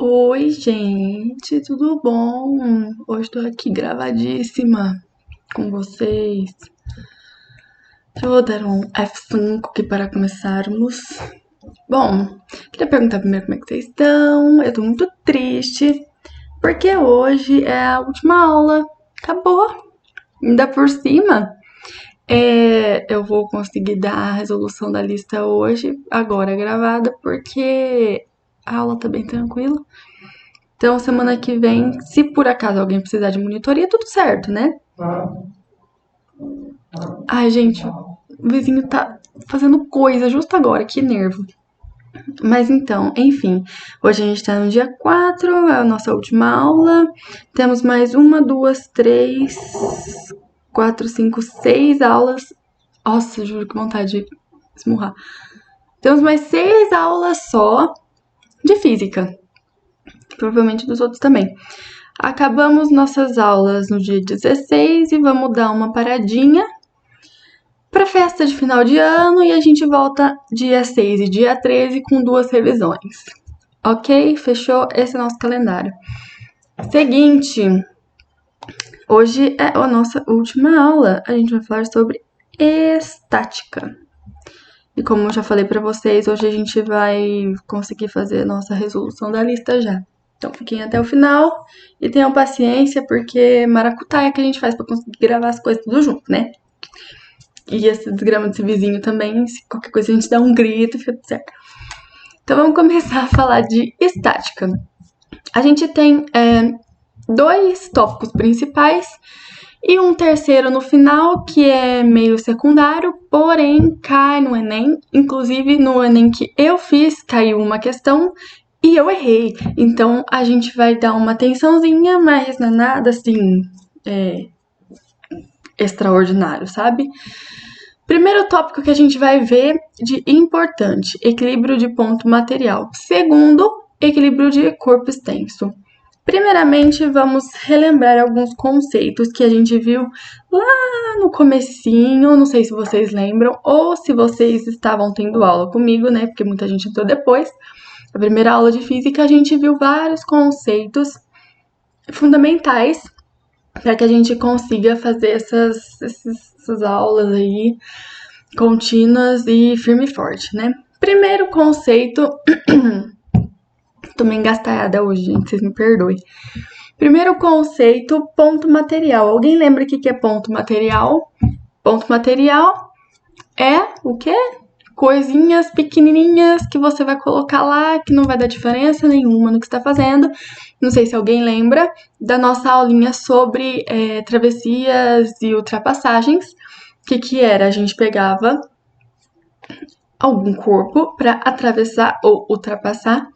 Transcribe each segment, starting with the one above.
Oi, gente, tudo bom? Hoje tô aqui gravadíssima com vocês. Deixa eu dar um F5 aqui para começarmos. Bom, queria perguntar primeiro como é que vocês estão. Eu tô muito triste, porque hoje é a última aula. Acabou. Ainda por cima, eu vou conseguir dar a resolução da lista hoje, agora gravada, porque a aula tá bem tranquila. Então, semana que vem, se por acaso alguém precisar de monitoria, tudo certo, né? Ai, gente, o vizinho tá fazendo coisa justo agora, que nervo. Mas então, enfim, hoje a gente tá no dia 4, é a nossa última aula. Temos mais uma, duas, três, quatro, cinco, seis aulas. Nossa, juro que vontade de esmurrar. Temos mais 6 aulas só de física. Provavelmente dos outros também. Acabamos nossas aulas no dia 16 e vamos dar uma paradinha para festa de final de ano e a gente volta dia 6 e dia 13 com 2 revisões. Ok? Fechou? Esse é o nosso calendário. Seguinte, hoje é a nossa última aula. A gente vai falar sobre estática. E como eu já falei para vocês, hoje a gente vai conseguir fazer a nossa resolução da lista já. Então fiquem até o final e tenham paciência, porque maracutaia que a gente faz pra conseguir gravar as coisas tudo junto, né? E esse desgrama desse vizinho também, se qualquer coisa a gente dá um grito e fica tudo certo. Então vamos começar a falar de estática. A gente tem 2 tópicos principais e um terceiro no final, que é meio secundário, porém cai no Enem. Inclusive no Enem que eu fiz, caiu uma questão e eu errei. Então a gente vai dar uma atençãozinha, mas não é nada assim extraordinário, sabe? Primeiro tópico que a gente vai ver de importante: equilíbrio de ponto material. Segundo, equilíbrio de corpo extenso. Primeiramente, vamos relembrar alguns conceitos que a gente viu lá no comecinho, não sei se vocês lembram, ou se vocês estavam tendo aula comigo, né, porque muita gente entrou depois. A primeira aula de física, a gente viu vários conceitos fundamentais para que a gente consiga fazer essas aulas aí contínuas e firme e forte, né? Primeiro conceito... Tô meio engastalhada hoje, gente, vocês me perdoem. Primeiro conceito, ponto material. Alguém lembra o que é ponto material? Ponto material é o quê? Coisinhas pequenininhas que você vai colocar lá, que não vai dar diferença nenhuma no que está fazendo. Não sei se alguém lembra da nossa aulinha sobre travessias e ultrapassagens. O que era? A gente pegava algum corpo para atravessar ou ultrapassar.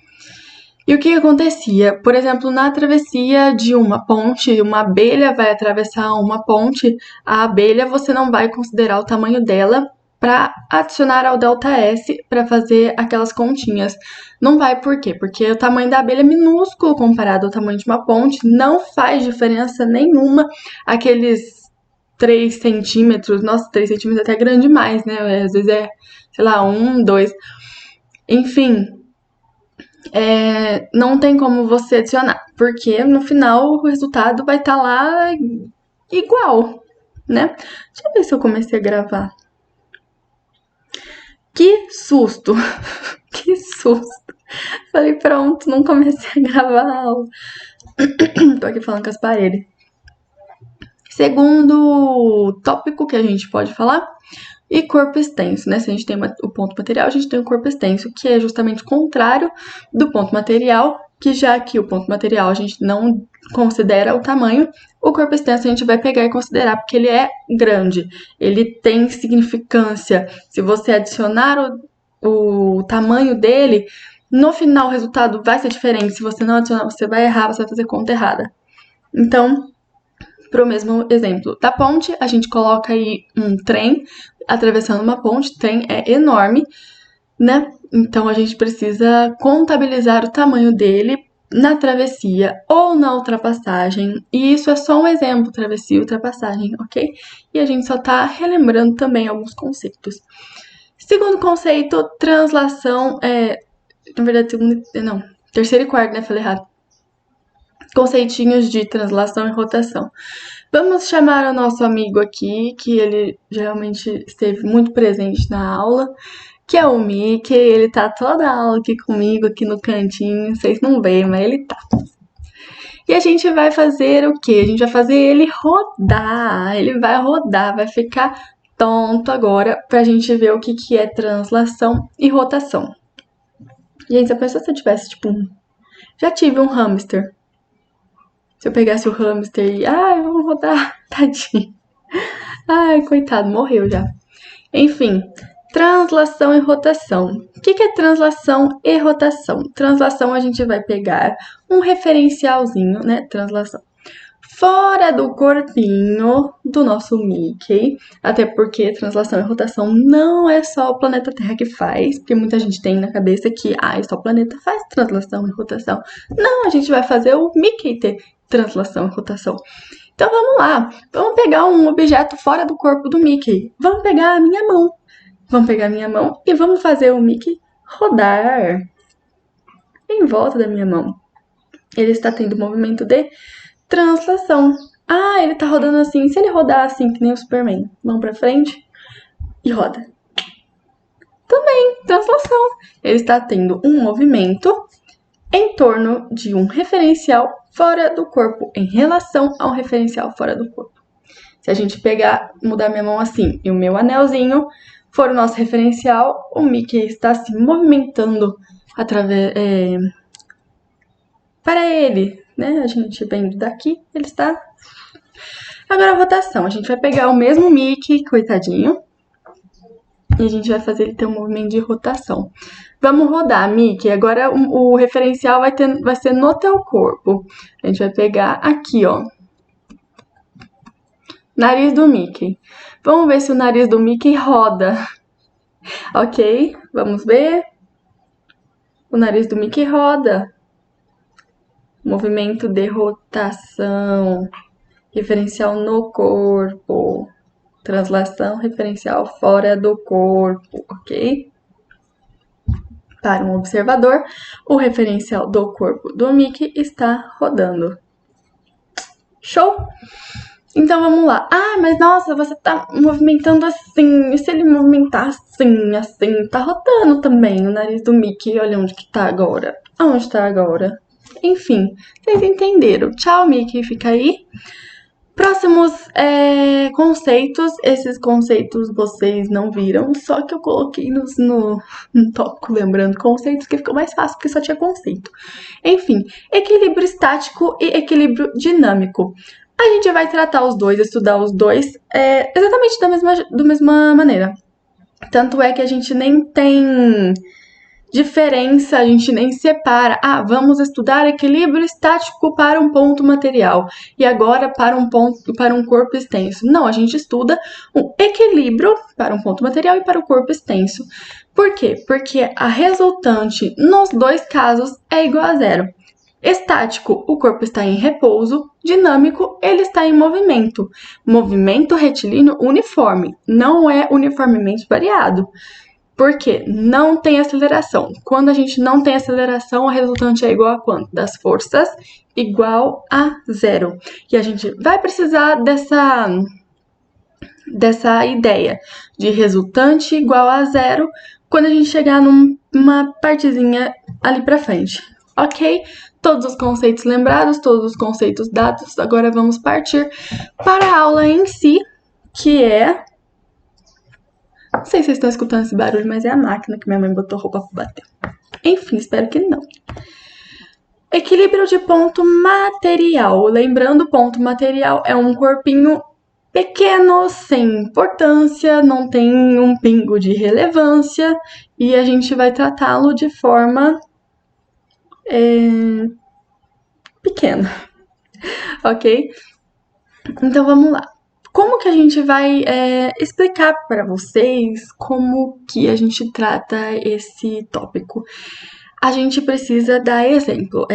E o que acontecia? Por exemplo, na travessia de uma ponte, uma abelha vai atravessar uma ponte, a abelha você não vai considerar o tamanho dela para adicionar ao ΔS para fazer aquelas continhas. Não vai, por quê? Porque o tamanho da abelha é minúsculo comparado ao tamanho de uma ponte, não faz diferença nenhuma aqueles 3 centímetros, nossa, 3 centímetros é até grande demais, né? Às vezes é, sei lá, 1, 2, enfim... não tem como você adicionar, porque no final o resultado vai estar lá igual, né? Deixa eu ver se eu comecei a gravar. Que susto! Que susto! Falei, pronto, não comecei a gravar a aula. Tô aqui falando com as paredes. Segundo tópico que a gente pode falar, e corpo extenso, né? Se a gente tem o ponto material, a gente tem o corpo extenso, que é justamente o contrário do ponto material, que já que o ponto material a gente não considera o tamanho, o corpo extenso a gente vai pegar e considerar, porque ele é grande, ele tem significância. Se você adicionar o tamanho dele, no final o resultado vai ser diferente. Se você não adicionar, você vai errar, você vai fazer conta errada. Então, para o mesmo exemplo da ponte, a gente coloca aí um trem atravessando uma ponte, o trem é enorme, né? Então a gente precisa contabilizar o tamanho dele na travessia ou na ultrapassagem. E isso é só um exemplo, travessia e ultrapassagem, ok? E a gente só tá relembrando também alguns conceitos. Segundo conceito, translação, na verdade, Terceiro e quarto, né? Falei errado. Conceitinhos de translação e rotação. Vamos chamar o nosso amigo aqui, que ele geralmente esteve muito presente na aula, que é o Mickey. Ele tá toda a aula aqui comigo, aqui no cantinho. Vocês não veem, mas ele tá. E a gente vai fazer o quê? A gente vai fazer ele rodar. Ele vai rodar, vai ficar tonto agora pra gente ver o que é translação e rotação. Gente, se a pessoa tivesse, tipo, já tive um hamster. Se eu pegasse o hamster e... Ai, vamos rodar. Tadinho. Ai, coitado, morreu já. Enfim, translação e rotação. O que é translação e rotação? Translação, a gente vai pegar um referencialzinho, né? Translação. Fora do corpinho do nosso Mickey, até porque translação e rotação não é só o planeta Terra que faz, porque muita gente tem na cabeça que, só o planeta faz translação e rotação. Não, a gente vai fazer o Mickey ter translação e rotação. Então vamos lá, vamos pegar um objeto fora do corpo do Mickey. Vamos pegar a minha mão. Vamos pegar a minha mão e vamos fazer o Mickey rodar em volta da minha mão. Ele está tendo movimento de translação. Ele tá rodando assim. Se ele rodar assim, que nem o Superman, mão pra frente e roda. Também, translação. Ele está tendo um movimento em torno de um referencial fora do corpo, em relação ao referencial fora do corpo. Se a gente mudar minha mão assim e o meu anelzinho for o nosso referencial, o Mickey está se movimentando para ele, né? A gente vendo daqui, ele está... Agora a rotação. A gente vai pegar o mesmo Mickey, coitadinho, e a gente vai fazer ele ter um movimento de rotação. Vamos rodar, Mickey. Agora o referencial vai ser no teu corpo. A gente vai pegar aqui, ó. Nariz do Mickey. Vamos ver se o nariz do Mickey roda. Ok, vamos ver. O nariz do Mickey roda. Movimento de rotação. Referencial no corpo. Translação referencial fora do corpo, ok? Para um observador, o referencial do corpo do Mickey está rodando. Show? Então vamos lá. Mas nossa, você tá movimentando assim. E se ele movimentar assim, tá rodando também o nariz do Mickey. Olha onde que tá agora. Aonde tá agora? Enfim, vocês entenderam. Tchau, Mickey. Fica aí. Próximos conceitos. Esses conceitos vocês não viram, só que eu coloquei no tópico, lembrando conceitos, que ficou mais fácil, porque só tinha conceito. Enfim, equilíbrio estático e equilíbrio dinâmico. A gente vai tratar os dois, estudar os dois exatamente da mesma maneira. Tanto é que a gente nem tem diferença, a gente nem separa. Vamos estudar equilíbrio estático para um ponto material e agora para um corpo extenso. Não, a gente estuda um equilíbrio para um ponto material e para o corpo extenso. Por quê? Porque a resultante nos dois casos é igual a zero. Estático, o corpo está em repouso. Dinâmico, ele está em movimento. Movimento retilíneo uniforme, não é uniformemente variado. Porque não tem aceleração. Quando a gente não tem aceleração, a resultante é igual a quanto? Das forças igual a zero. E a gente vai precisar dessa ideia de resultante igual a zero quando a gente chegar numa partezinha ali pra frente. Ok? Todos os conceitos lembrados, todos os conceitos dados. Agora vamos partir para a aula em si, que é... Não sei se vocês estão escutando esse barulho, mas é a máquina que minha mãe botou roupa pra bater. Enfim, espero que não. Equilíbrio de ponto material. Lembrando, ponto material é um corpinho pequeno, sem importância, não tem um pingo de relevância, e a gente vai tratá-lo de forma pequena, ok? Então vamos lá. Como que a gente vai explicar para vocês como que a gente trata esse tópico? A gente precisa dar exemplo.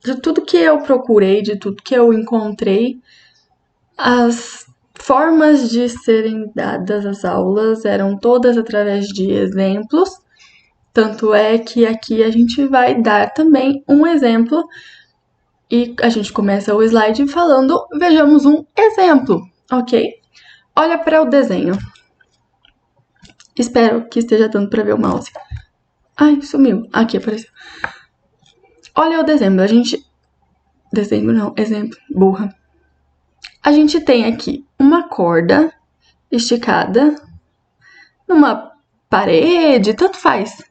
De tudo que eu procurei, de tudo que eu encontrei, as formas de serem dadas as aulas eram todas através de exemplos. Tanto é que aqui a gente vai dar também um exemplo e a gente começa o slide falando, vejamos um exemplo, ok? Olha para o desenho. Espero que esteja dando para ver o mouse. Ai, sumiu. Aqui apareceu. Olha o desenho. Exemplo, burra. A gente tem aqui uma corda esticada numa parede, tanto faz,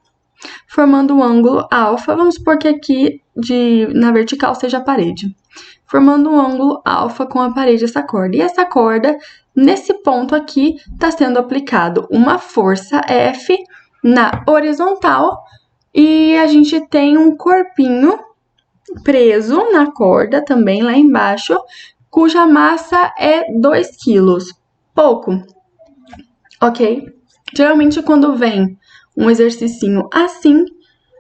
formando um ângulo alfa. Vamos supor que aqui na vertical seja a parede. Formando um ângulo alfa com a parede essa corda. E essa corda, nesse ponto aqui, está sendo aplicado uma força F na horizontal e a gente tem um corpinho preso na corda também lá embaixo, cuja massa é 2 quilos. Pouco, ok? Geralmente quando vem um exercício assim,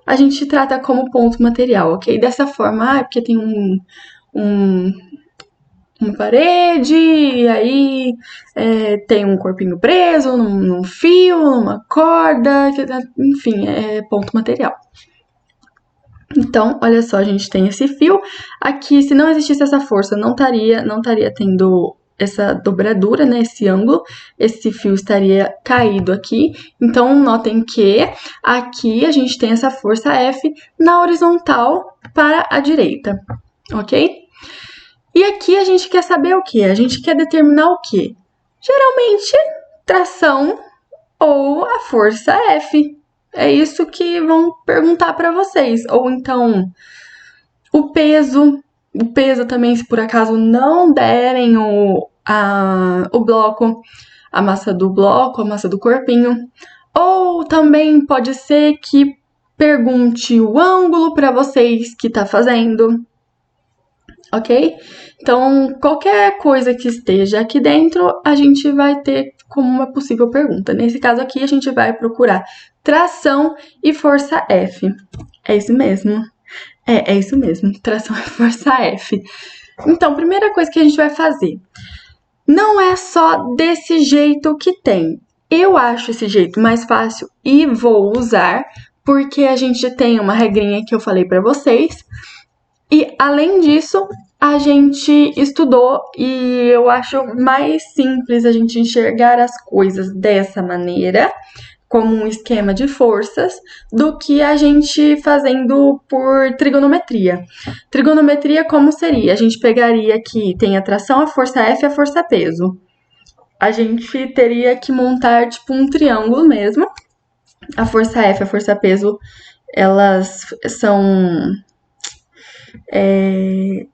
a gente trata como ponto material, ok? Dessa forma, porque tem uma parede, e aí tem um corpinho preso num fio, numa corda, enfim, é ponto material. Então, olha só, a gente tem esse fio. Aqui, se não existisse essa força, não estaria tendo essa dobradura, né, esse ângulo. Esse fio estaria caído aqui. Então, notem que aqui a gente tem essa força F na horizontal para a direita, ok? E aqui a gente quer saber o quê? A gente quer determinar o quê? Geralmente, tração ou a força F. É isso que vão perguntar para vocês. Ou então, o peso também, se por acaso não derem o bloco, a massa do bloco, a massa do corpinho. Ou também pode ser que pergunte o ângulo para vocês que tá fazendo, ok? Então, qualquer coisa que esteja aqui dentro, a gente vai ter como uma possível pergunta. Nesse caso aqui, a gente vai procurar tração e força F. É isso mesmo? É isso mesmo, tração e força F. Então, primeira coisa que a gente vai fazer, não é só desse jeito que tem. Eu acho esse jeito mais fácil e vou usar, porque a gente tem uma regrinha que eu falei para vocês. E, além disso, a gente estudou e eu acho mais simples a gente enxergar as coisas dessa maneira, como um esquema de forças, do que a gente fazendo por trigonometria. Trigonometria como seria? A gente pegaria aqui, tem a tração, a força F e a força peso. A gente teria que montar tipo um triângulo mesmo. A força F e a força peso, elas são...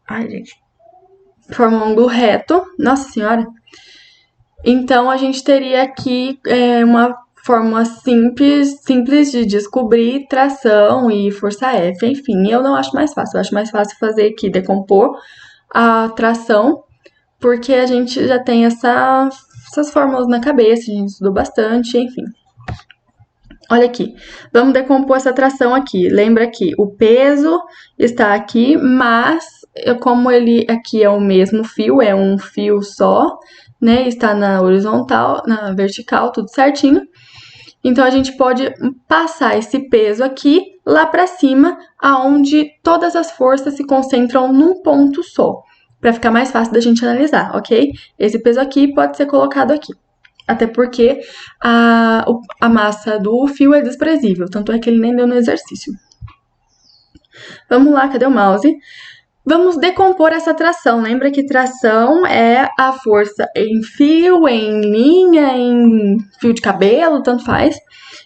Ai, gente. Forma um ângulo reto. Nossa senhora. Então, a gente teria aqui uma fórmula simples de descobrir tração e força F. Enfim, eu não acho mais fácil. Eu acho mais fácil fazer aqui, decompor a tração, porque a gente já tem essas fórmulas na cabeça, a gente estudou bastante, enfim. Olha aqui, vamos decompor essa tração aqui. Lembra que o peso está aqui, mas como ele aqui é o mesmo fio, é um fio só, né? Está na horizontal, na vertical, tudo certinho. Então, a gente pode passar esse peso aqui lá para cima, aonde todas as forças se concentram num ponto só, para ficar mais fácil da gente analisar, ok? Esse peso aqui pode ser colocado aqui. Até porque a massa do fio é desprezível, tanto é que ele nem deu no exercício. Vamos lá, cadê o mouse? Vamos decompor essa tração. Lembra que tração é a força em fio, em linha, em fio de cabelo, tanto faz.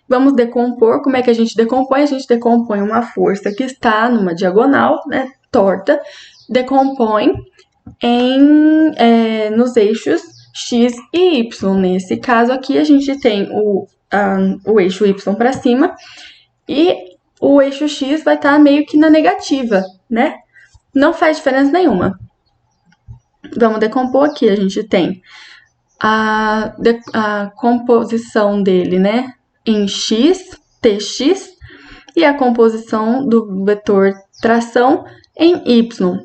Vamos decompor. Como é que a gente decompõe? A gente decompõe uma força que está numa diagonal, né, torta, decompõe nos eixos X e Y. Nesse caso aqui, a gente tem o eixo Y para cima e o eixo X vai estar meio que na negativa, né? Não faz diferença nenhuma. Vamos decompor aqui. A gente tem a composição dele, né, em X, TX, e a composição do vetor tração em Y.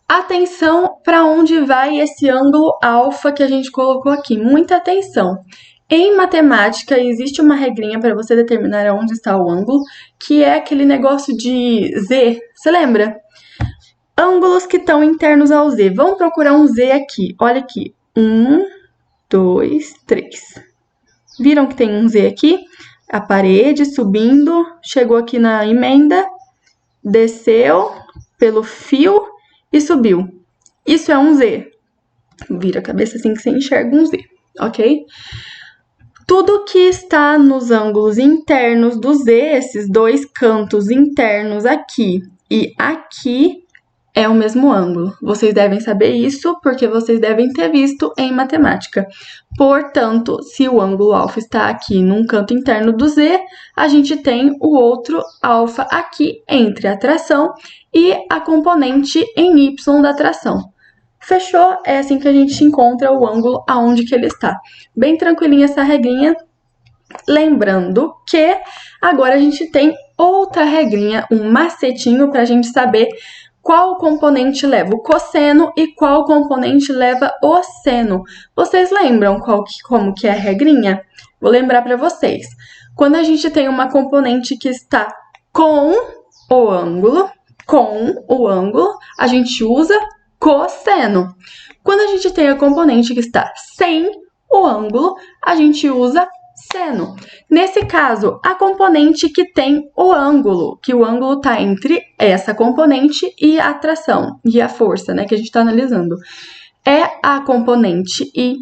Atenção para onde vai esse ângulo alfa que a gente colocou aqui. Muita atenção. Em matemática, existe uma regrinha para você determinar onde está o ângulo, que é aquele negócio de Z. Você lembra? Ângulos que estão internos ao Z. Vamos procurar um Z aqui. Olha aqui. 1, 2, 3. Viram que tem um Z aqui? A parede subindo, chegou aqui na emenda, desceu pelo fio e subiu. Isso é um Z. Vira a cabeça assim que você enxerga um Z, ok? Tudo que está nos ângulos internos do Z, esses dois cantos internos aqui e aqui, é o mesmo ângulo. Vocês devem saber isso porque vocês devem ter visto em matemática. Portanto, se o ângulo alfa está aqui num canto interno do Z, a gente tem o outro alfa aqui entre a tração e a componente em Y da tração. Fechou? É assim que a gente encontra o ângulo aonde que ele está. Bem tranquilinha essa regrinha. Lembrando que agora a gente tem outra regrinha, um macetinho para a gente saber qual componente leva o cosseno e qual componente leva o seno. Vocês lembram como que é a regrinha? Vou lembrar para vocês. Quando a gente tem uma componente que está com o ângulo, a gente usa cosseno. Quando a gente tem a componente que está sem o ângulo, a gente usa seno. Nesse caso, a componente que tem o ângulo, que o ângulo está entre essa componente e a tração, e a força, né, que a gente está analisando, é a componente y.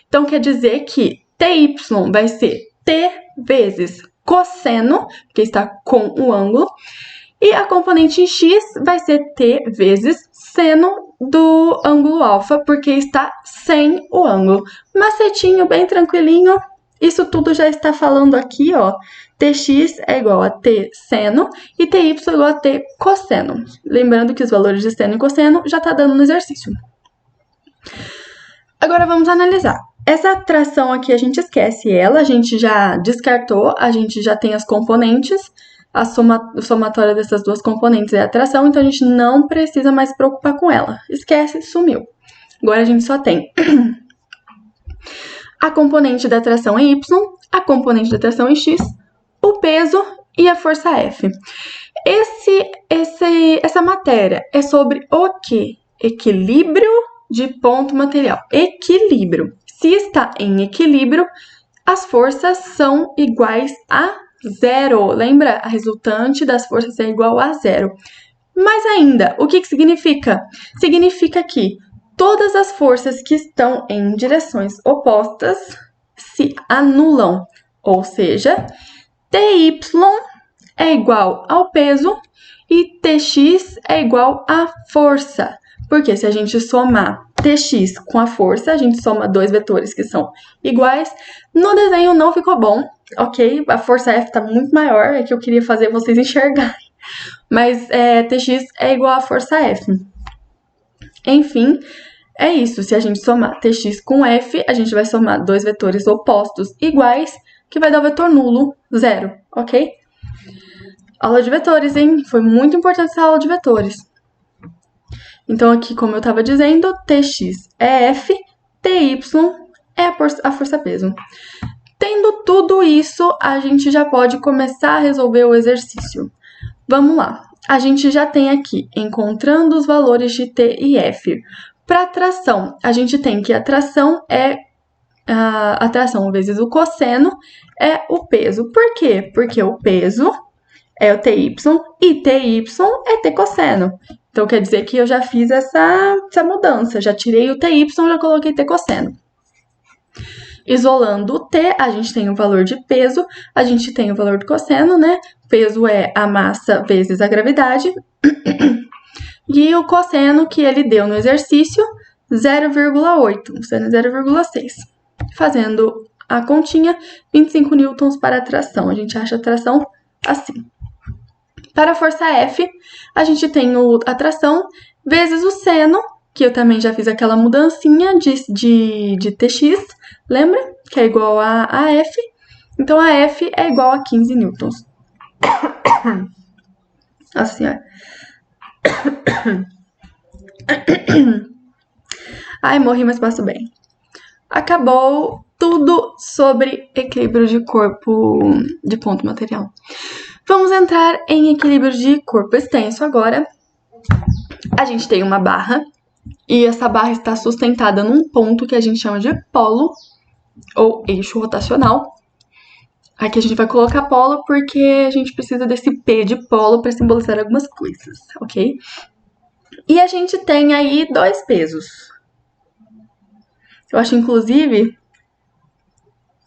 Então, quer dizer que ty vai ser t vezes cosseno, que está com o ângulo, e a componente x vai ser t vezes seno do ângulo alfa, porque está sem o ângulo. Macetinho bem tranquilinho. Isso tudo já está falando aqui, ó. Tx é igual a t seno e ty é igual a t cosseno. Lembrando que os valores de seno e cosseno já está dando no exercício. Agora vamos analisar. Essa tração aqui a gente esquece ela, a gente já descartou, a gente já tem as componentes. O somatório dessas duas componentes é a tração, então a gente não precisa mais se preocupar com ela. Esquece, sumiu. Agora a gente só tem a componente da tração em Y, a componente da tração em X, o peso e a força F. Essa matéria é sobre o quê? Equilíbrio de ponto material. Equilíbrio. Se está em equilíbrio, as forças são iguais a zero. Lembra? A resultante das forças é igual a zero. Mas ainda, o que significa? Significa que todas as forças que estão em direções opostas se anulam. Ou seja, ty é igual ao peso e tx é igual à força. Porque se a gente somar tx com a força, a gente soma dois vetores que são iguais. No desenho não ficou bom, ok? A força F está muito maior, é que eu queria fazer vocês enxergarem. Mas tx é igual à força F. Enfim, é isso. Se a gente somar tx com F, a gente vai somar dois vetores opostos iguais, que vai dar o vetor nulo, zero, ok? Aula de vetores, hein? Foi muito importante essa aula de vetores. Então, aqui, como eu estava dizendo, tx é F, ty é a força-peso. Tendo tudo isso, a gente já pode começar a resolver o exercício. Vamos lá. A gente já tem aqui, encontrando os valores de t e f. Para a tração, a gente tem que a tração é a tração vezes o cosseno é o peso. Por quê? Porque o peso é o ty e ty é t cosseno. Então, quer dizer que eu já fiz essa mudança. Já tirei o ty, já coloquei t cosseno. Isolando o t, a gente tem o valor de peso, a gente tem o valor do cosseno, né? Peso é a massa vezes a gravidade. E o cosseno que ele deu no exercício, 0,8, sendo 0,6. Fazendo a continha, 25 newtons para a tração. A gente acha a tração assim. Para a força F, a gente tem a tração vezes o seno, que eu também já fiz aquela mudancinha de tx, lembra? Que é igual a F. Então, a F é igual a 15 newtons. Assim, ó. Ai, morri, mas passo bem. Acabou tudo sobre equilíbrio de corpo de ponto material. Vamos entrar em equilíbrio de corpo extenso agora. A gente tem uma barra e essa barra está sustentada num ponto que a gente chama de polo ou eixo rotacional. Aqui a gente vai colocar polo porque a gente precisa desse P de polo para simbolizar algumas coisas, ok? E a gente tem aí 2 pesos. Eu acho, inclusive,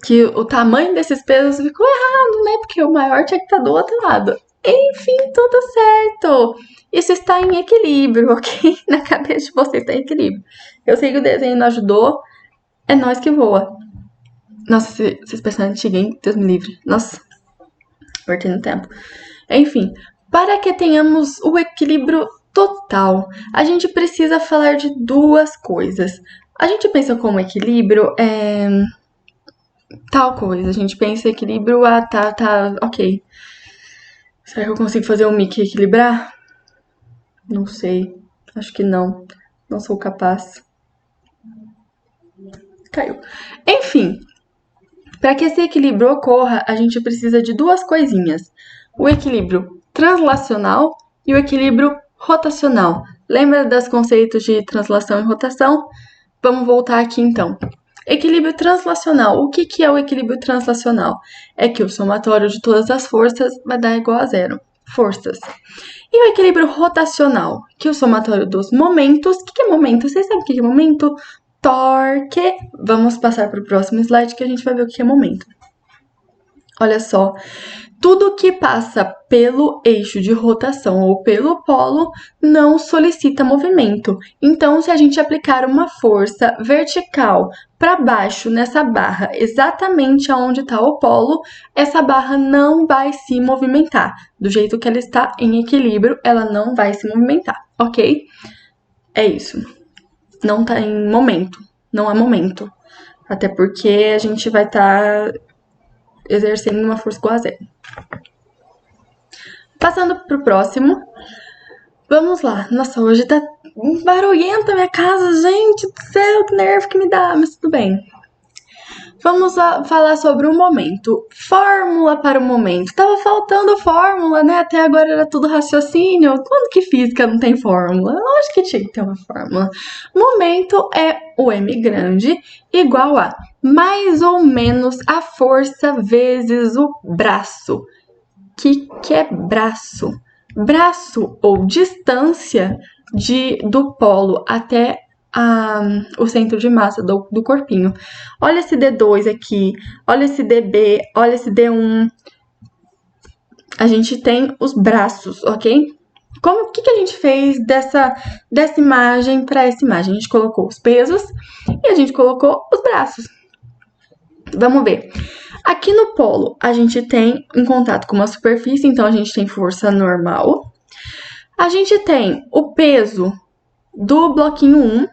que o tamanho desses pesos ficou errado, né? Porque o maior tinha que estar do outro lado. Enfim, tudo certo. Isso está em equilíbrio, ok? Na cabeça de vocês está em equilíbrio. Eu sei que o desenho não ajudou. É nós que voa. Nossa, esses personagens antigos, hein? Deus me livre. Nossa, perdendo tempo. Enfim, para que tenhamos o equilíbrio total, a gente precisa falar de 2 coisas. A gente pensa como equilíbrio tal coisa. A gente pensa equilíbrio, tá, ok. Será que eu consigo fazer o Mickey equilibrar? Não sei. Acho que não. Não sou capaz. Caiu. Enfim, para que esse equilíbrio ocorra, a gente precisa de 2 coisinhas. O equilíbrio translacional e o equilíbrio rotacional. Lembra dos conceitos de translação e rotação? Vamos voltar aqui então. Equilíbrio translacional. O que é o equilíbrio translacional? É que o somatório de todas as forças vai dar igual a 0. Forças. E o equilíbrio rotacional? Que o somatório dos momentos. O que é momento? Vocês sabem o que é momento? Torque. Vamos passar para o próximo slide que a gente vai ver o que é momento. Olha só. Tudo que passa pelo eixo de rotação ou pelo polo não solicita movimento. Então, se a gente aplicar uma força vertical para baixo nessa barra, exatamente aonde está o polo, essa barra não vai se movimentar. Do jeito que ela está em equilíbrio, ela não vai se movimentar, ok? É isso. Não está em momento. Não há momento. Até porque a gente vai estar exercendo uma força igual a 0. Passando pro próximo. Vamos lá. Nossa, hoje tá barulhenta a minha casa, gente do céu, que nervo que me dá, mas tudo bem. Vamos falar sobre o momento. Fórmula para o momento. Tava faltando fórmula, né? Até agora era tudo raciocínio. Quando que física não tem fórmula? Lógico que tinha que ter uma fórmula. Momento é o m grande igual a mais ou menos a força vezes o braço. Que é braço? Braço ou distância do polo até o centro de massa do corpinho. Olha esse D2 aqui, olha esse DB, olha esse D1. A gente tem os braços, ok? O que a gente fez dessa imagem para essa imagem? A gente colocou os pesos e a gente colocou os braços. Vamos ver. Aqui no polo, a gente tem em contato com uma superfície, então a gente tem força normal. A gente tem o peso do bloquinho 1.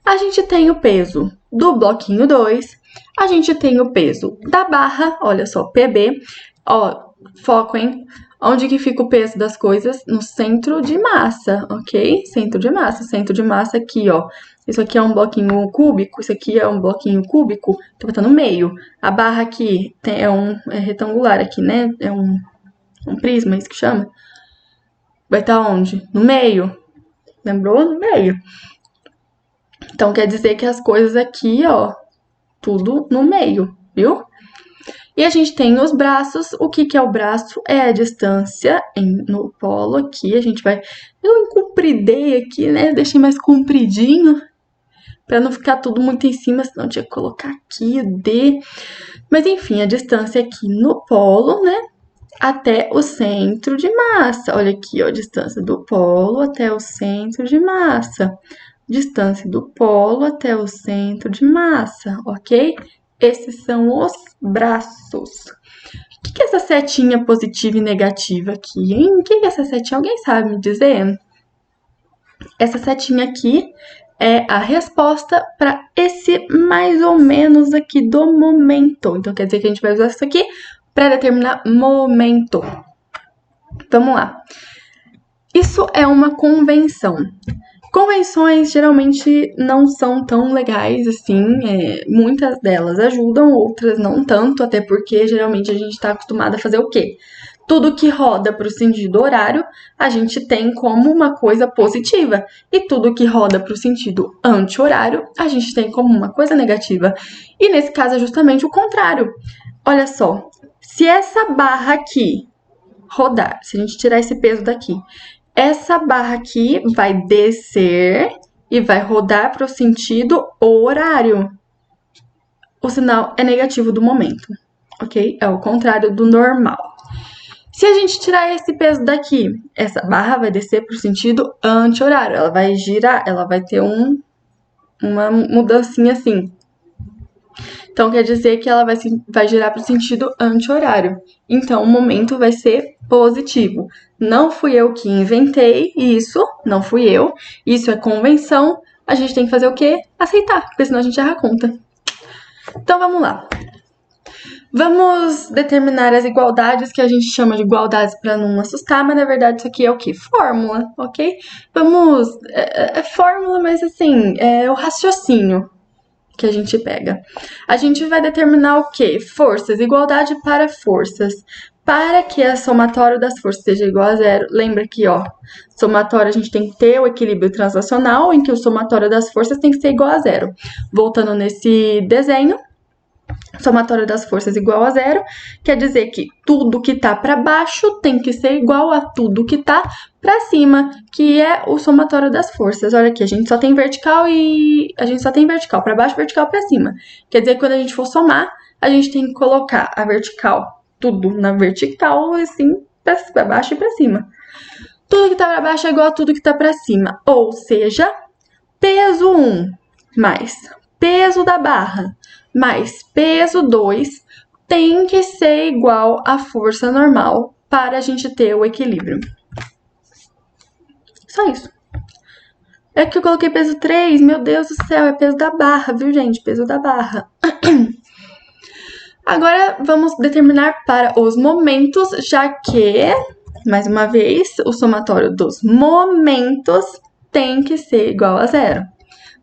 A gente tem o peso do bloquinho 2. A gente tem o peso da barra, olha só, PB. Ó, foco, hein? Onde que fica o peso das coisas? No centro de massa, ok? Centro de massa. Centro de massa aqui, ó. Isso aqui é um bloquinho cúbico, isso aqui é um bloquinho cúbico, então tá no meio. A barra aqui é retangular aqui, né? É um prisma, isso que chama. Vai estar onde? No meio. Lembrou? No meio. Então, quer dizer que as coisas aqui, ó, tudo no meio, viu? E a gente tem os braços. O que é o braço? É a distância no polo aqui. A gente vai... Eu encompridei aqui, né? Deixei mais compridinho. Pra não ficar tudo muito em cima, senão tinha que colocar aqui o D. Mas enfim, a distância aqui no polo, né? Até o centro de massa. Olha aqui, ó, a distância do polo até o centro de massa. Distância do polo até o centro de massa, ok? Esses são os braços. O que é essa setinha positiva e negativa aqui, hein? O que é essa setinha? Alguém sabe me dizer? Essa setinha aqui é a resposta para esse mais ou menos aqui do momento. Então, quer dizer que a gente vai usar isso aqui para determinar momento. Vamos lá. Isso é uma convenção. Convenções geralmente não são tão legais assim, muitas delas ajudam, outras não tanto, até porque geralmente a gente está acostumado a fazer o quê? Tudo que roda para o sentido horário, a gente tem como uma coisa positiva, e tudo que roda para o sentido anti-horário, a gente tem como uma coisa negativa. E nesse caso é justamente o contrário. Olha só, se essa barra aqui rodar, se a gente tirar esse peso daqui, essa barra aqui vai descer e vai rodar para o sentido horário. O sinal é negativo do momento, ok? É o contrário do normal. Se a gente tirar esse peso daqui, essa barra vai descer para o sentido anti-horário. Ela vai girar, ela vai ter uma mudancinha assim. Então, quer dizer que ela vai girar para o sentido anti-horário. Então, o momento vai ser positivo. Não fui eu que inventei isso, não fui eu. Isso é convenção. A gente tem que fazer o quê? Aceitar, porque senão a gente erra a conta. Então, vamos lá. Vamos determinar as igualdades, que a gente chama de igualdades para não assustar, mas na verdade isso aqui é o quê? Fórmula, ok? Vamos... É fórmula, mas assim, é o raciocínio que a gente pega. A gente vai determinar o quê? Forças, igualdade para forças. Para que a somatório das forças seja igual a zero, lembra que, ó, somatório a gente tem que ter o equilíbrio translacional, em que o somatório das forças tem que ser igual a zero. Voltando nesse desenho, somatório das forças igual a zero, quer dizer que tudo que tá para baixo tem que ser igual a tudo que tá para cima, que é o somatório das forças. Olha aqui, a gente só tem vertical para baixo, vertical para cima. Quer dizer que quando a gente for somar, a gente tem que colocar a vertical, tudo na vertical, assim, para baixo e para cima. Tudo que tá para baixo é igual a tudo que tá para cima, ou seja, peso 1 mais peso da barra mais peso 2 tem que ser igual à força normal para a gente ter o equilíbrio. Só isso. É que eu coloquei peso 3, meu Deus do céu, é peso da barra, viu, gente? Peso da barra. Agora, vamos determinar para os momentos, já que, mais uma vez, o somatório dos momentos tem que ser igual a zero.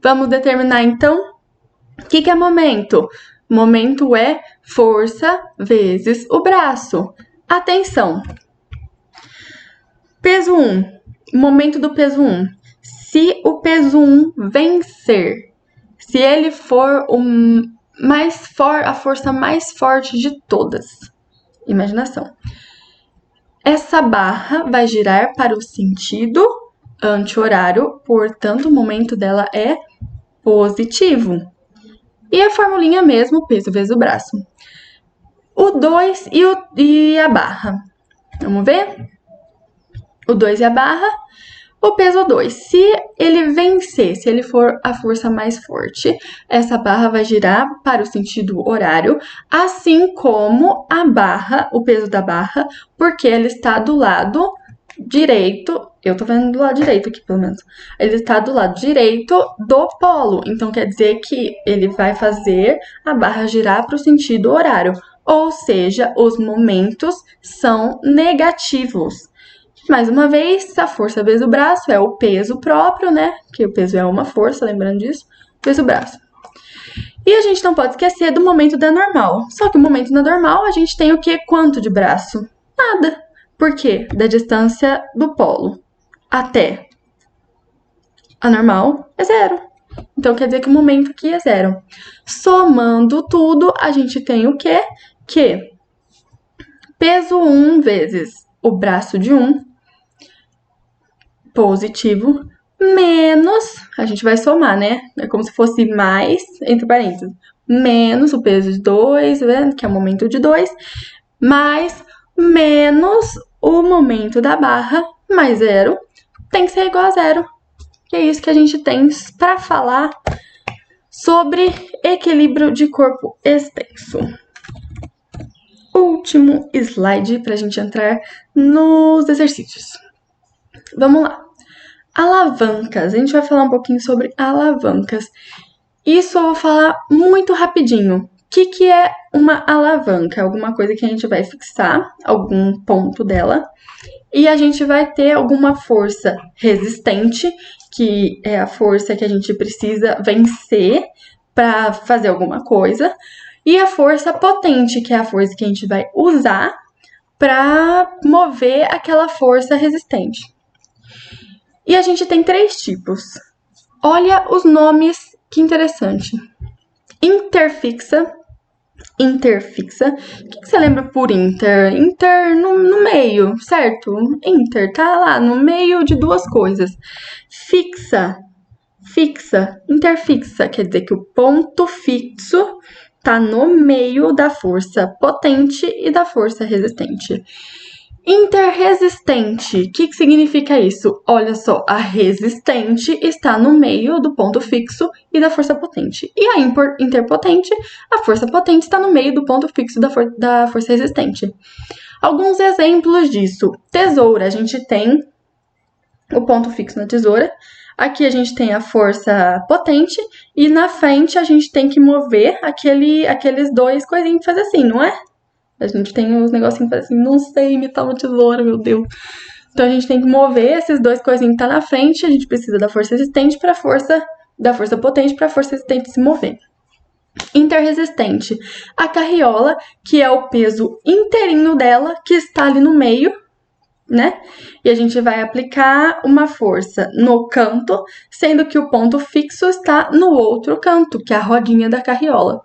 Vamos determinar, então, o que é momento? Momento é força vezes o braço. Atenção! Peso 1. Momento do peso 1. Se o peso 1 vencer, se ele for a força mais forte de todas, imaginação, essa barra vai girar para o sentido anti-horário, portanto, o momento dela é positivo. E a formulinha mesmo, peso vezes o braço. O 2 e a barra. Vamos ver? O 2 e a barra. O peso 2. Se ele vencer, se ele for a força mais forte, essa barra vai girar para o sentido horário, assim como a barra, o peso da barra, porque ela está do lado direito, eu tô vendo do lado direito aqui, pelo menos. Ele está do lado direito do polo, então quer dizer que ele vai fazer a barra girar para o sentido horário, ou seja, os momentos são negativos. Mais uma vez, a força vezes o braço é o peso próprio, né? Que o peso é uma força, lembrando disso, vezes o braço. E a gente não pode esquecer do momento da normal. Só que o momento da normal, a gente tem o quê? Quanto de braço? Nada. Por quê? Da distância do polo até a normal é zero. Então, quer dizer que o momento aqui é zero. Somando tudo, a gente tem o quê? Que peso 1 vezes o braço de 1, positivo, menos, a gente vai somar, né? É como se fosse mais, entre parênteses, menos o peso de 2, né? Que é o momento de 2, mais menos o momento da barra, mais zero, tem que ser igual a zero. E é isso que a gente tem para falar sobre equilíbrio de corpo extenso. Último slide para a gente entrar nos exercícios. Vamos lá. Alavancas. A gente vai falar um pouquinho sobre alavancas. Isso eu vou falar muito rapidinho. O que é uma alavanca? Alguma coisa que a gente vai fixar, algum ponto dela, e a gente vai ter alguma força resistente que é a força que a gente precisa vencer para fazer alguma coisa, e a força potente, que é a força que a gente vai usar para mover aquela força resistente. E a gente tem 3 tipos. Olha os nomes, que interessante. Interfixa. O que você lembra por inter? Inter no meio, certo? Inter, tá lá no meio de 2 coisas. Fixa, interfixa, quer dizer que o ponto fixo tá no meio da força potente e da força resistente. Interresistente, o que significa isso? Olha só, a resistente está no meio do ponto fixo e da força potente. E a interpotente, a força potente está no meio do ponto fixo da força resistente. Alguns exemplos disso. Tesoura, a gente tem o ponto fixo na tesoura. Aqui a gente tem a força potente e na frente a gente tem que mover aqueles 2 coisinhos que fazem assim, não é? A gente tem uns negocinhos que fazem assim, não sei imitar uma tesoura, meu Deus. Então a gente tem que mover esses 2 coisinhos que tá na frente, a gente precisa da força resistente para da força potente para a força resistente se mover. Interresistente, a carriola, que é o peso inteirinho dela, que está ali no meio, né? E a gente vai aplicar uma força no canto, sendo que o ponto fixo está no outro canto, que é a rodinha da carriola.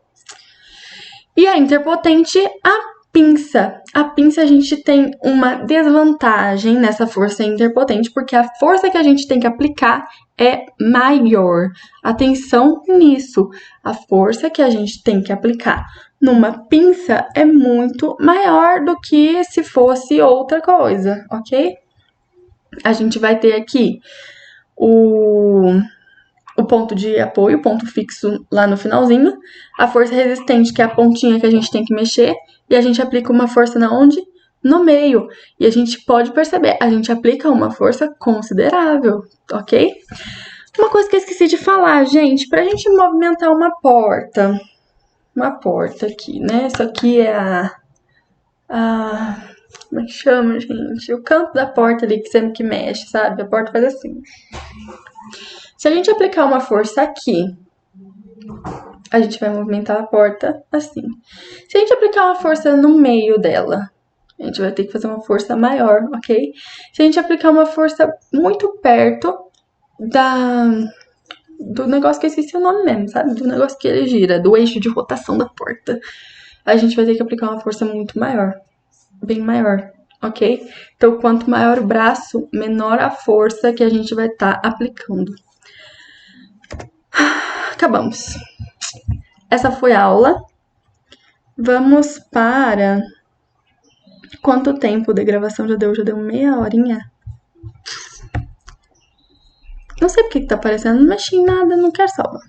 E a interpotente, a pinça. A pinça a gente tem uma desvantagem nessa força interpotente, porque a força que a gente tem que aplicar é maior. Atenção nisso. A força que a gente tem que aplicar numa pinça é muito maior do que se fosse outra coisa, ok? A gente vai ter aqui o ponto de apoio, o ponto fixo lá no finalzinho, a força resistente, que é a pontinha que a gente tem que mexer, e a gente aplica uma força na onde? No meio. E a gente pode perceber, a gente aplica uma força considerável, ok? Uma coisa que eu esqueci de falar, gente, pra gente movimentar uma porta aqui, né? Isso aqui é como é que chama, gente? O canto da porta ali que sempre que mexe, sabe? A porta faz assim. Se a gente aplicar uma força aqui, a gente vai movimentar a porta assim. Se a gente aplicar uma força no meio dela, a gente vai ter que fazer uma força maior, ok? Se a gente aplicar uma força muito perto do negócio que eu esqueci o nome mesmo, sabe? Do negócio que ele gira, do eixo de rotação da porta, a gente vai ter que aplicar uma força muito maior, bem maior, ok? Então, quanto maior o braço, menor a força que a gente vai estar aplicando. Acabamos. Essa foi a aula. Vamos para... Quanto tempo de gravação já deu? Já deu meia horinha? Não sei porque que tá aparecendo, não mexi em nada, não quero salvar.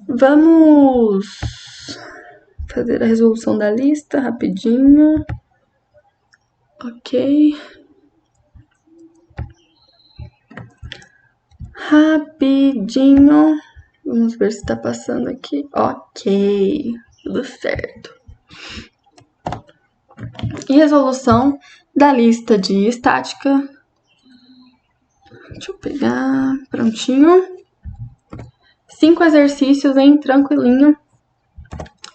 Vamos fazer a resolução da lista rapidinho. Ok. Rapidinho. Vamos ver se tá passando aqui. Ok, tudo certo. E resolução da lista de estática. Deixa eu pegar, prontinho. 5 exercícios, hein? Tranquilinho.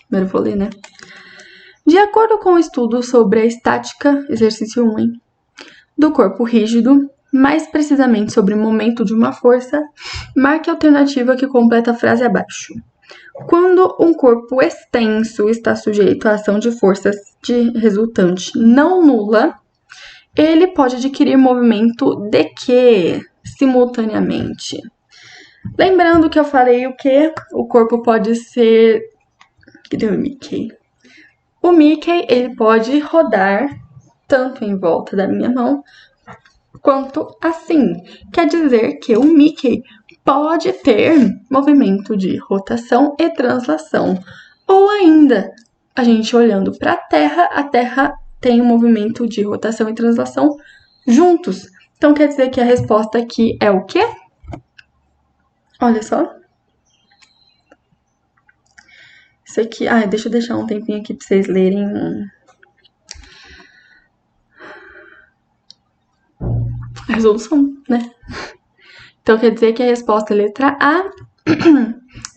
Primeiro vou ler, né? De acordo com o estudo sobre a estática, exercício 1, hein? Do corpo rígido, mais precisamente sobre o momento de uma força, marque a alternativa que completa a frase abaixo. Quando um corpo extenso está sujeito à ação de forças de resultante não nula, ele pode adquirir movimento de quê? Simultaneamente. Lembrando que eu falei o quê? O corpo pode ser... Cadê o Mickey? O Mickey, ele pode rodar tanto em volta da minha mão quanto assim. Quer dizer que o Mickey pode ter movimento de rotação e translação. Ou ainda, a gente olhando para a Terra tem um movimento de rotação e translação juntos. Então, quer dizer que a resposta aqui é o quê? Olha só. Isso aqui... deixa eu deixar um tempinho aqui para vocês lerem a resolução, né? Então, quer dizer que a resposta é letra A,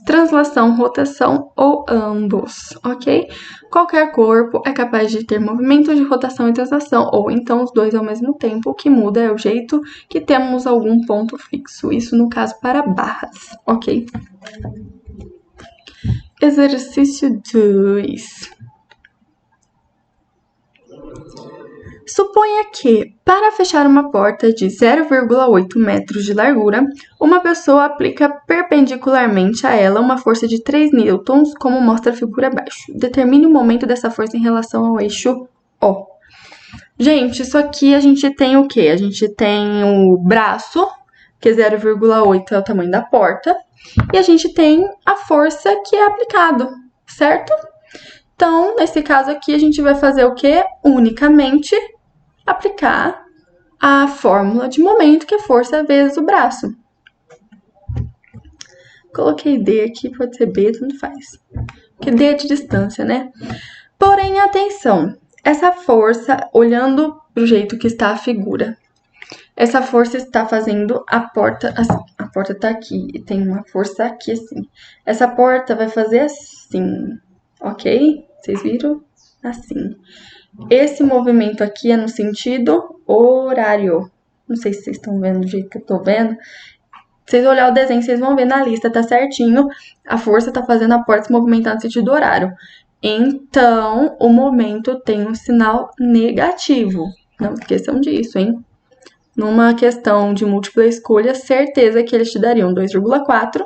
translação, rotação ou ambos, ok? Qualquer corpo é capaz de ter movimentos de rotação e translação, ou então os dois ao mesmo tempo. O que muda é o jeito que temos algum ponto fixo. Isso no caso para barras, ok? Exercício 2. Suponha que, para fechar uma porta de 0,8 metros de largura, uma pessoa aplica perpendicularmente a ela uma força de 3 newtons, como mostra a figura abaixo. Determine o momento dessa força em relação ao eixo O. Gente, isso aqui a gente tem o quê? A gente tem o braço, que 0,8 é o tamanho da porta, e a gente tem a força que é aplicado, certo? Então, nesse caso aqui, a gente vai fazer o quê? Unicamente aplicar a fórmula de momento, que é força vezes o braço. Coloquei D aqui, pode ser B, tanto faz. Porque D é de distância, né? Porém, atenção, essa força, olhando pro jeito que está a figura, essa força está fazendo a porta assim. A porta tá aqui e tem uma força aqui assim. Essa porta vai fazer assim, ok? Vocês viram? Assim. Esse movimento aqui é no sentido horário. Não sei se vocês estão vendo do jeito que eu tô vendo. Se vocês olharem o desenho, vocês vão ver na lista, tá certinho. A força tá fazendo a porta se movimentar no sentido horário. Então, o momento tem um sinal negativo. Não esqueçam disso, hein? Numa questão de múltipla escolha, certeza que eles te dariam 2,4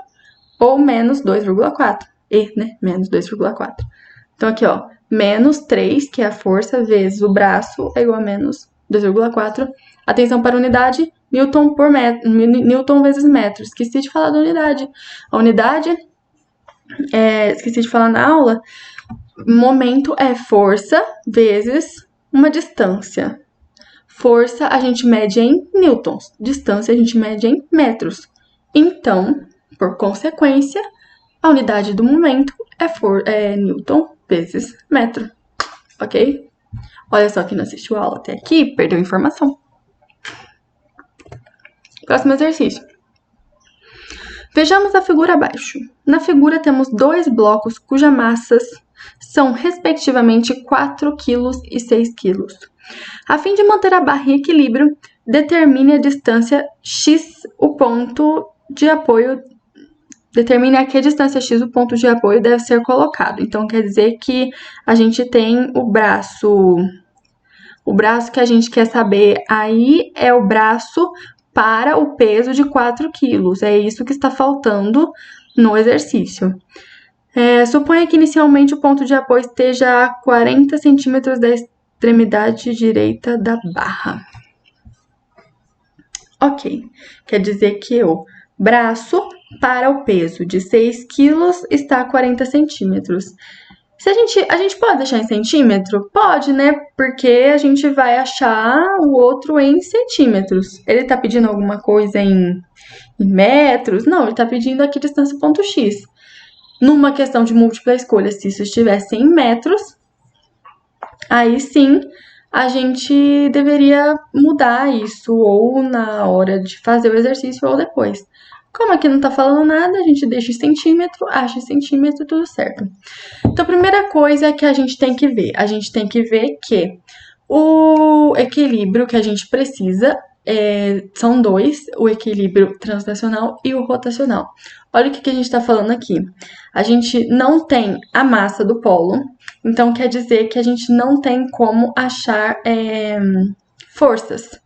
ou menos 2,4. Né? Menos 2,4. Então, aqui, ó. Menos 3, que é a força, vezes o braço, é igual a menos 2,4. Atenção para a unidade, Newton por metro, Newton vezes metro. Esqueci de falar da unidade. A unidade, esqueci de falar na aula, momento é força vezes uma distância. Força a gente mede em newtons, distância a gente mede em metros. Então, por consequência, a unidade do momento é newton vezes metro, ok? Olha só, quem não assistiu a aula até aqui, perdeu informação. Próximo exercício. Vejamos a figura abaixo. Na figura temos dois blocos cujas massas são, respectivamente, 4 kg e 6 kg. A fim de manter a barra em equilíbrio, determine a distância x, o ponto de apoio. Determine a que distância x o ponto de apoio deve ser colocado. Então, quer dizer que a gente tem o braço. O braço que a gente quer saber aí é o braço para o peso de 4 quilos. É isso que está faltando no exercício. Suponha que inicialmente o ponto de apoio esteja a 40 centímetros da extremidade direita da barra. Ok, quer dizer que o braço para o peso de 6 quilos está a 40 centímetros. A gente pode deixar em centímetro? Pode, né? Porque a gente vai achar o outro em centímetros. Ele tá pedindo alguma coisa em metros? Não, ele tá pedindo aqui distância ponto X. Numa questão de múltipla escolha, se isso estivesse em metros, aí sim a gente deveria mudar isso, ou na hora de fazer o exercício, ou depois. Como aqui não tá falando nada, a gente deixa em centímetro, acha em centímetro, tudo certo. Então, a primeira coisa que a gente tem que ver, que o equilíbrio que a gente precisa são dois, o equilíbrio translacional e o rotacional. Olha o que a gente está falando aqui. A gente não tem a massa do polo, então quer dizer que a gente não tem como achar forças,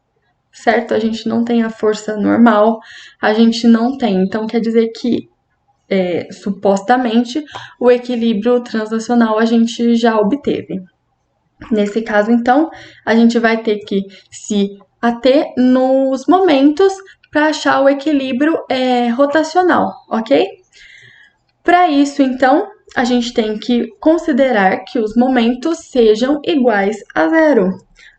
certo? A gente não tem a força normal, a gente não tem. Então quer dizer que, supostamente, o equilíbrio translacional a gente já obteve. Nesse caso, então, a gente vai ter que se ater nos momentos para achar o equilíbrio rotacional, ok? Para isso, então, a gente tem que considerar que os momentos sejam iguais a zero.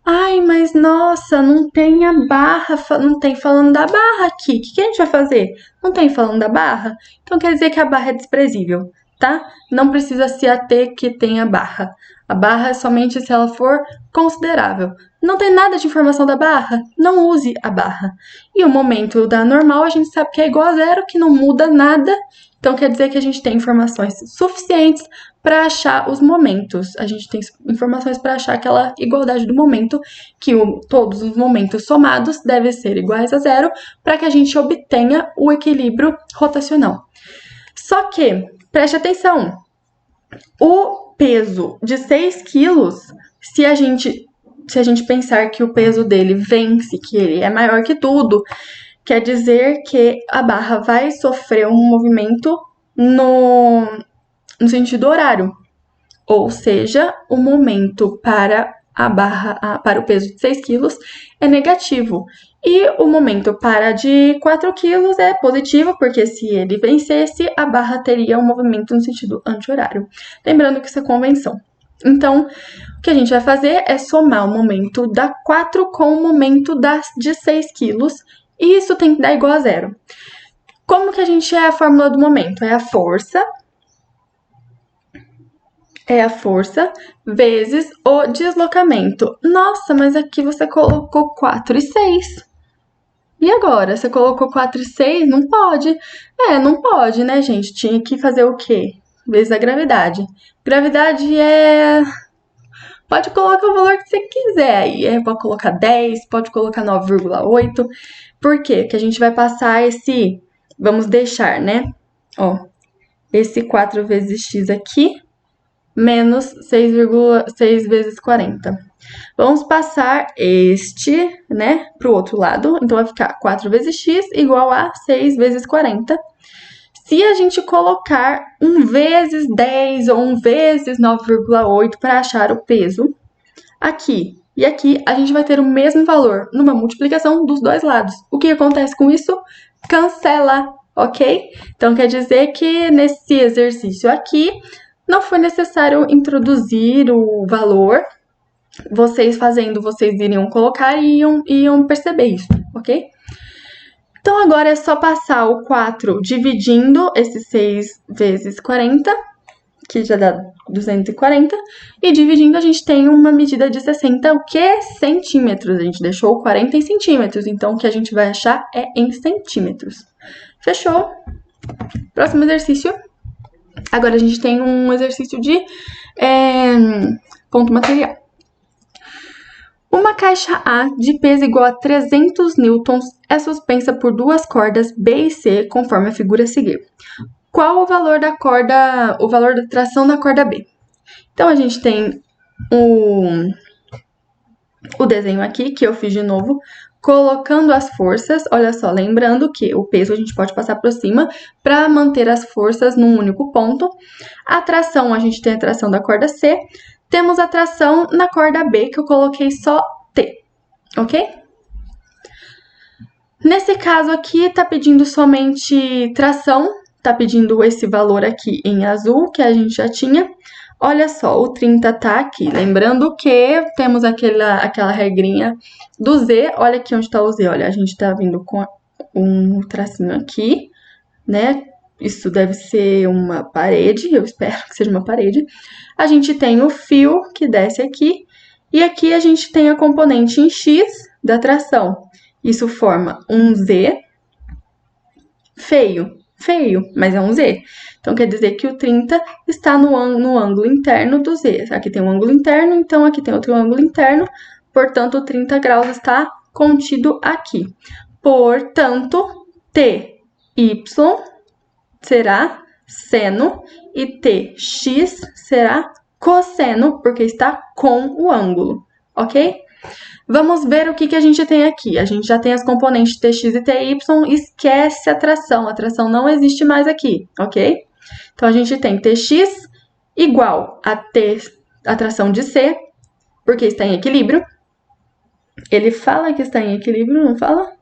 Ai, mas nossa, não tem a barra, não tem falando da barra aqui. O que a gente vai fazer? Não tem falando da barra? Então quer dizer que a barra é desprezível. tá? Não precisa se ater que tenha barra. A barra é somente se ela for considerável. Não tem nada de informação da barra? Não use a barra. E o momento da normal a gente sabe que é igual a zero, que não muda nada. Então quer dizer que a gente tem informações suficientes para achar os momentos. A gente tem informações para achar aquela igualdade do momento, que todos os momentos somados devem ser iguais a zero, para que a gente obtenha o equilíbrio rotacional. Só que, preste atenção, o peso de 6 quilos, se a gente pensar que o peso dele vence, que ele é maior que tudo, quer dizer que a barra vai sofrer um movimento no sentido horário. Ou seja, o momento para a barra, para o peso de 6 quilos é negativo. E o momento para de 4 quilos é positivo, porque se ele vencesse, a barra teria um movimento no sentido anti-horário. Lembrando que isso é convenção. Então, o que a gente vai fazer é somar o momento da 4 com o momento de 6 quilos, e isso tem que dar igual a zero. Como que a gente é a fórmula do momento? É a força vezes o deslocamento. Nossa, mas aqui você colocou 4 e 6. E agora? Você colocou 4 e 6? Não pode. Não pode, né, gente? Tinha que fazer o quê? Vezes a gravidade. Gravidade é... Pode colocar o valor que você quiser aí. Pode colocar 10, pode colocar 9,8. Por quê? Que a gente vai passar esse... Vamos deixar, né? Ó, esse 4 vezes x aqui, menos 6,6 vezes 40. Vamos passar este, né, para o outro lado. Então, vai ficar 4 vezes x igual a 6 vezes 40. Se a gente colocar 1 vezes 10 ou 1 vezes 9,8 para achar o peso, aqui e aqui, a gente vai ter o mesmo valor numa multiplicação dos dois lados. O que acontece com isso? Cancela, ok? Então, quer dizer que nesse exercício aqui, não foi necessário introduzir o valor. Vocês fazendo, vocês iriam colocar e iam perceber isso, ok? Então, agora é só passar o 4 dividindo esse 6 vezes 40, que já dá 240, e dividindo a gente tem uma medida de 60, o que é centímetros. A gente deixou 40 em centímetros, então o que a gente vai achar é em centímetros. Fechou? Próximo exercício. Agora a gente tem um exercício de ponto material. Uma caixa A de peso igual a 300 newtons é suspensa por duas cordas B e C, conforme a figura a seguir. Qual o valor da tração da corda B? Então, a gente tem o desenho aqui, que eu fiz de novo, colocando as forças. Olha só, lembrando que o peso a gente pode passar por cima para manter as forças num único ponto. A tração, a gente tem a tração da corda C. Temos a tração na corda B, que eu coloquei só T, ok? Nesse caso aqui, tá pedindo somente tração, tá pedindo esse valor aqui em azul, que a gente já tinha. Olha só, o 30 tá aqui. Lembrando que temos aquela regrinha do Z. Olha aqui onde tá o Z. Olha, a gente tá vindo com um tracinho aqui, né? Isso deve ser uma parede, eu espero que seja uma parede. A gente tem o fio que desce aqui. E aqui a gente tem a componente em X da tração. Isso forma um Z feio, mas é um Z. Então, quer dizer que o 30 está no ângulo interno do Z. Aqui tem um ângulo interno, então aqui tem outro ângulo interno. Portanto, o 30 graus está contido aqui. Portanto, TY será seno e TX será cosseno, porque está com o ângulo, ok? Vamos ver o que a gente tem aqui. A gente já tem as componentes TX e TY, esquece a tração não existe mais aqui, ok? Então, a gente tem TX igual a tração de C, porque está em equilíbrio. Ele fala que está em equilíbrio, não fala?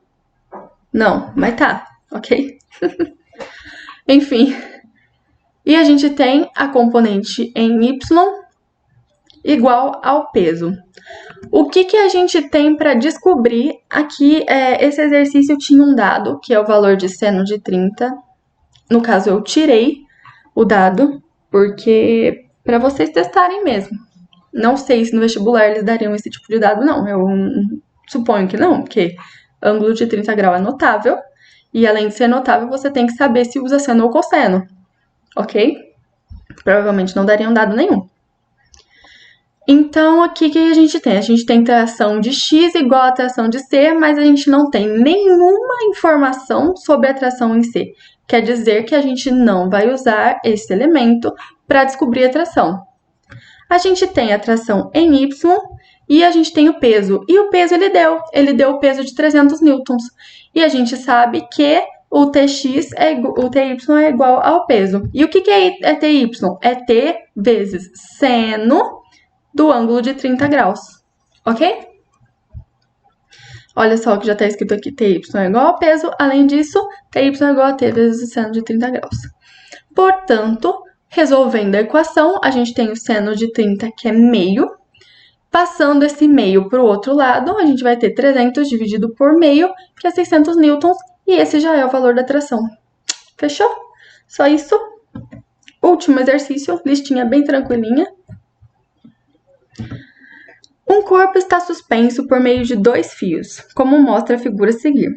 Não, mas tá, ok? Enfim. E a gente tem a componente em Y igual ao peso. O que a gente tem para descobrir aqui? Esse exercício tinha um dado, que é o valor de seno de 30. No caso, eu tirei o dado, porque para vocês testarem mesmo. Não sei se no vestibular eles dariam esse tipo de dado, não. Eu suponho que não, porque ângulo de 30 graus é notável, e além de ser notável, você tem que saber se usa seno ou cosseno, ok? Provavelmente não daria um dado nenhum. Então, aqui o que a gente tem? A gente tem tração de x igual a tração de c, mas a gente não tem nenhuma informação sobre a tração em c. Quer dizer que a gente não vai usar esse elemento para descobrir a tração. A gente tem a tração em y e a gente tem o peso. E o peso ele deu o peso de 300 newtons. E a gente sabe que o TY é igual ao peso. E o que é TY? É T vezes seno do ângulo de 30 graus, ok? Olha só o que já está escrito aqui, TY é igual ao peso, além disso, TY é igual a T vezes seno de 30 graus. Portanto, resolvendo a equação, a gente tem o seno de 30, que é meio. Passando esse meio para o outro lado, a gente vai ter 300 dividido por meio, que é 600 newtons, e esse já é o valor da tração. Fechou? Só isso. Último exercício, listinha bem tranquilinha. Um corpo está suspenso por meio de 2 fios, como mostra a figura a seguir.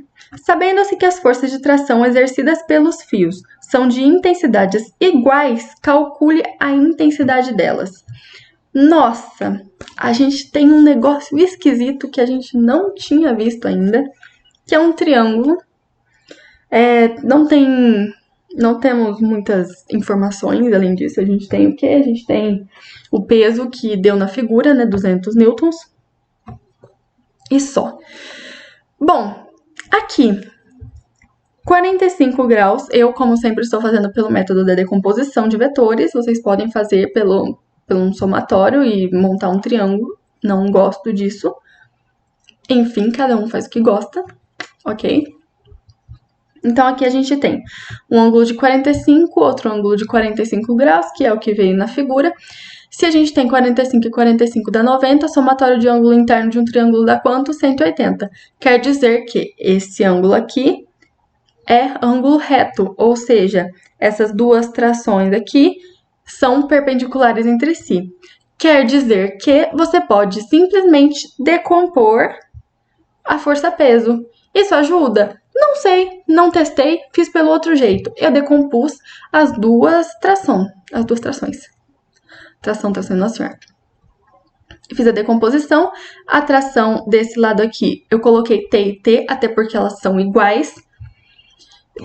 Sabendo-se que as forças de tração exercidas pelos fios são de intensidades iguais, calcule a intensidade delas. Nossa, a gente tem um negócio esquisito que a gente não tinha visto ainda, que é um triângulo. Não temos muitas informações além disso. A gente tem o quê? A gente tem o peso que deu na figura, né? 200 newtons. E só. Bom, aqui, 45 graus, eu, como sempre, estou fazendo pelo método da decomposição de vetores. Vocês podem fazer pelo um somatório e montar um triângulo. Não gosto disso. Enfim, cada um faz o que gosta, ok? Então, aqui a gente tem um ângulo de 45, outro ângulo de 45 graus, que é o que veio na figura. Se a gente tem 45 e 45 dá 90, somatório de ângulo interno de um triângulo dá quanto? 180. Quer dizer que esse ângulo aqui é ângulo reto, ou seja, essas duas trações aqui são perpendiculares entre si. Quer dizer que você pode simplesmente decompor a força-peso. Isso ajuda? Não sei, não testei, fiz pelo outro jeito. Eu decompus as duas trações. Tração, Nossa Senhora. Fiz a decomposição. A tração desse lado aqui, eu coloquei T e T, até porque elas são iguais.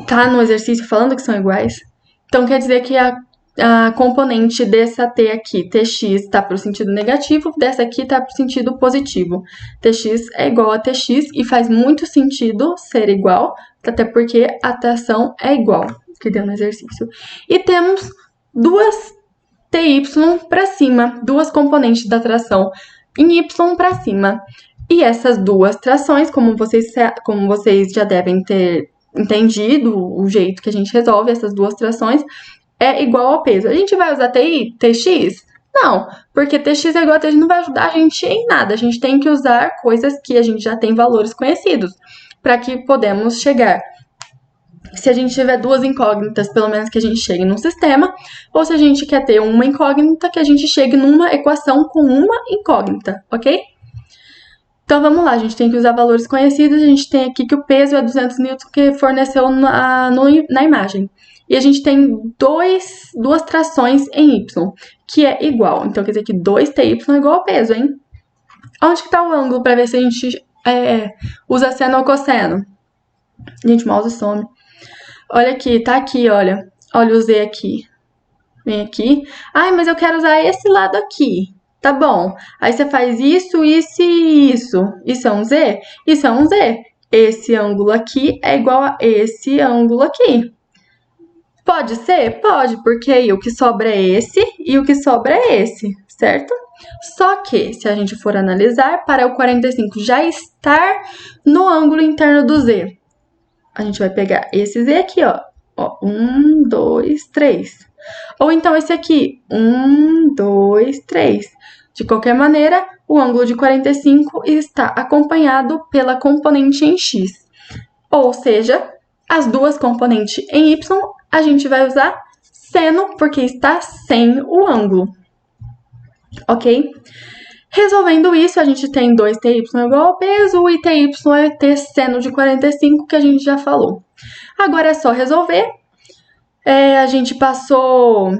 Tá no exercício falando que são iguais. Então, quer dizer que a componente dessa T aqui, TX, está para o sentido negativo, dessa aqui está para o sentido positivo. TX é igual a TX e faz muito sentido ser igual, até porque a tração é igual, que deu no exercício. E temos duas TY para cima, duas componentes da tração em Y para cima. E essas duas trações, como vocês já devem ter entendido o jeito que a gente resolve essas duas trações, é igual ao peso. A gente vai usar TX? Não, porque TX é igual a TX não vai ajudar a gente em nada. A gente tem que usar coisas que a gente já tem valores conhecidos, para que podemos chegar. Se a gente tiver duas incógnitas, pelo menos que a gente chegue num sistema, ou se a gente quer ter uma incógnita, que a gente chegue numa equação com uma incógnita, ok? Então, vamos lá, a gente tem que usar valores conhecidos, a gente tem aqui que o peso é 200 newtons que forneceu na imagem. E a gente tem duas trações em Y, que é igual. Então, quer dizer que 2TY é igual ao peso, hein? Onde que tá o ângulo para ver se a gente usa seno ou cosseno? Gente, o mouse some. Olha aqui, tá aqui, olha. Olha o Z aqui. Vem aqui. Ai, mas eu quero usar esse lado aqui. Tá bom. Aí você faz isso, isso e isso. Isso é um Z? Isso é um Z. Esse ângulo aqui é igual a esse ângulo aqui. Pode ser? Pode, porque aí o que sobra é esse e o que sobra é esse, certo? Só que, se a gente for analisar, para o 45 já estar no ângulo interno do Z, a gente vai pegar esse Z aqui, ó. 1, 2, 3. Ou então esse aqui, 1, 2, 3. De qualquer maneira, o ângulo de 45 está acompanhado pela componente em X. Ou seja, as duas componentes em Y, a gente vai usar seno, porque está sem o ângulo, ok? Resolvendo isso, a gente tem 2ty igual ao peso e ty é ter seno de 45, que a gente já falou. Agora é só resolver. A gente passou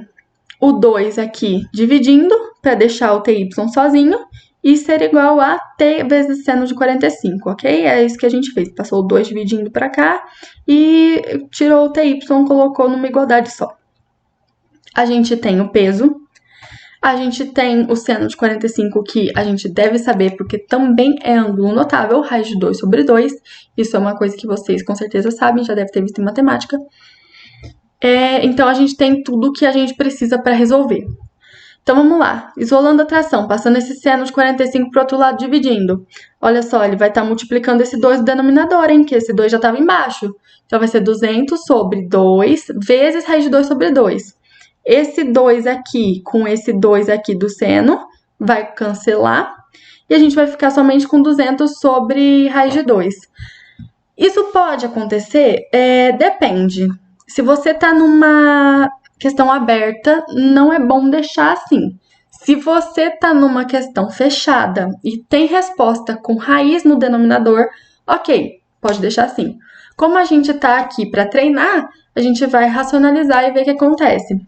o 2 aqui dividindo, para deixar o ty sozinho, e ser igual a t vezes seno de 45, ok? É isso que a gente fez. Passou o 2 dividindo para cá e tirou o ty, colocou numa igualdade só. A gente tem o peso. A gente tem o seno de 45, que a gente deve saber, porque também é ângulo notável, raiz de 2 sobre 2. Isso é uma coisa que vocês com certeza sabem, já deve ter visto em matemática. Então, a gente tem tudo que a gente precisa para resolver. Então, vamos lá. Isolando a tração, passando esse seno de 45 para o outro lado, dividindo. Olha só, ele vai estar multiplicando esse 2 no denominador, hein? Que esse 2 já estava embaixo. Então, vai ser 200 sobre 2 vezes raiz de 2 sobre 2. Esse 2 aqui com esse 2 aqui do seno vai cancelar. E a gente vai ficar somente com 200 sobre raiz de 2. Isso pode acontecer? Depende. Se você está numa questão aberta, não é bom deixar assim. Se você está numa questão fechada e tem resposta com raiz no denominador, ok, pode deixar assim. Como a gente está aqui para treinar, a gente vai racionalizar e ver o que acontece.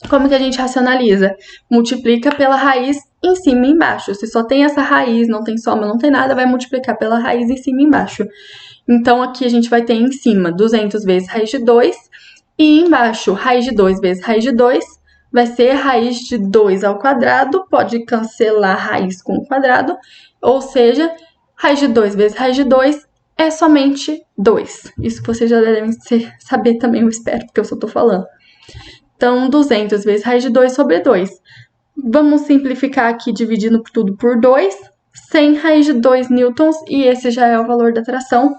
Como que a gente racionaliza? Multiplica pela raiz em cima e embaixo. Se só tem essa raiz, não tem soma, não tem nada, vai multiplicar pela raiz em cima e embaixo. Então, aqui a gente vai ter em cima 200 vezes raiz de 2 e embaixo raiz de 2 vezes raiz de 2 vai ser raiz de 2 ao quadrado, pode cancelar raiz com o quadrado, ou seja, raiz de 2 vezes raiz de 2 é somente 2. Isso vocês já devem saber também, eu espero, porque eu só tô falando. Então, 200 vezes raiz de 2 sobre 2. Vamos simplificar aqui, dividindo tudo por 2, 100 raiz de 2 newtons, e esse já é o valor da tração.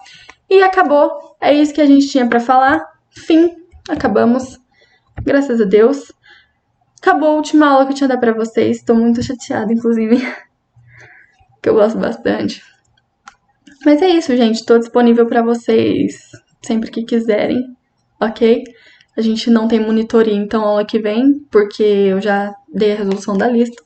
E acabou, é isso que a gente tinha para falar. Fim, acabamos, graças a Deus. Acabou a última aula que eu tinha dar para vocês, estou muito chateada, inclusive, que eu gosto bastante. Mas é isso, gente, estou disponível para vocês sempre que quiserem, ok? A gente não tem monitoria, então, aula que vem, porque eu já dei a resolução da lista.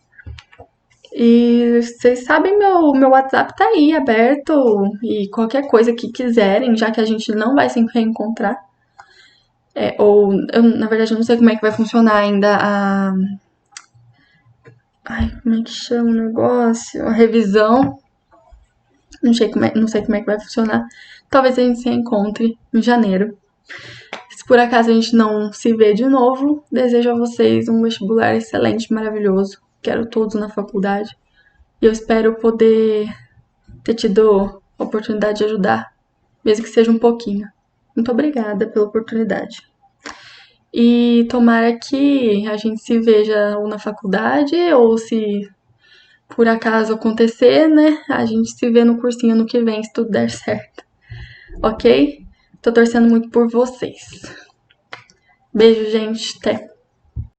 E vocês sabem, meu WhatsApp tá aí, aberto, e qualquer coisa que quiserem, já que a gente não vai se reencontrar. Na verdade, eu não sei como é que vai funcionar ainda a... como é que chama o negócio? A revisão. Não sei como é que vai funcionar. Talvez a gente se encontre em janeiro. Se por acaso a gente não se vê de novo, desejo a vocês um vestibular excelente, maravilhoso. Quero todos na faculdade. E eu espero poder ter tido a oportunidade de ajudar, mesmo que seja um pouquinho. Muito obrigada pela oportunidade. E tomara que a gente se veja ou na faculdade, ou se por acaso acontecer, né? A gente se vê no cursinho ano que vem, se tudo der certo. Ok? Tô torcendo muito por vocês. Beijo, gente. Até.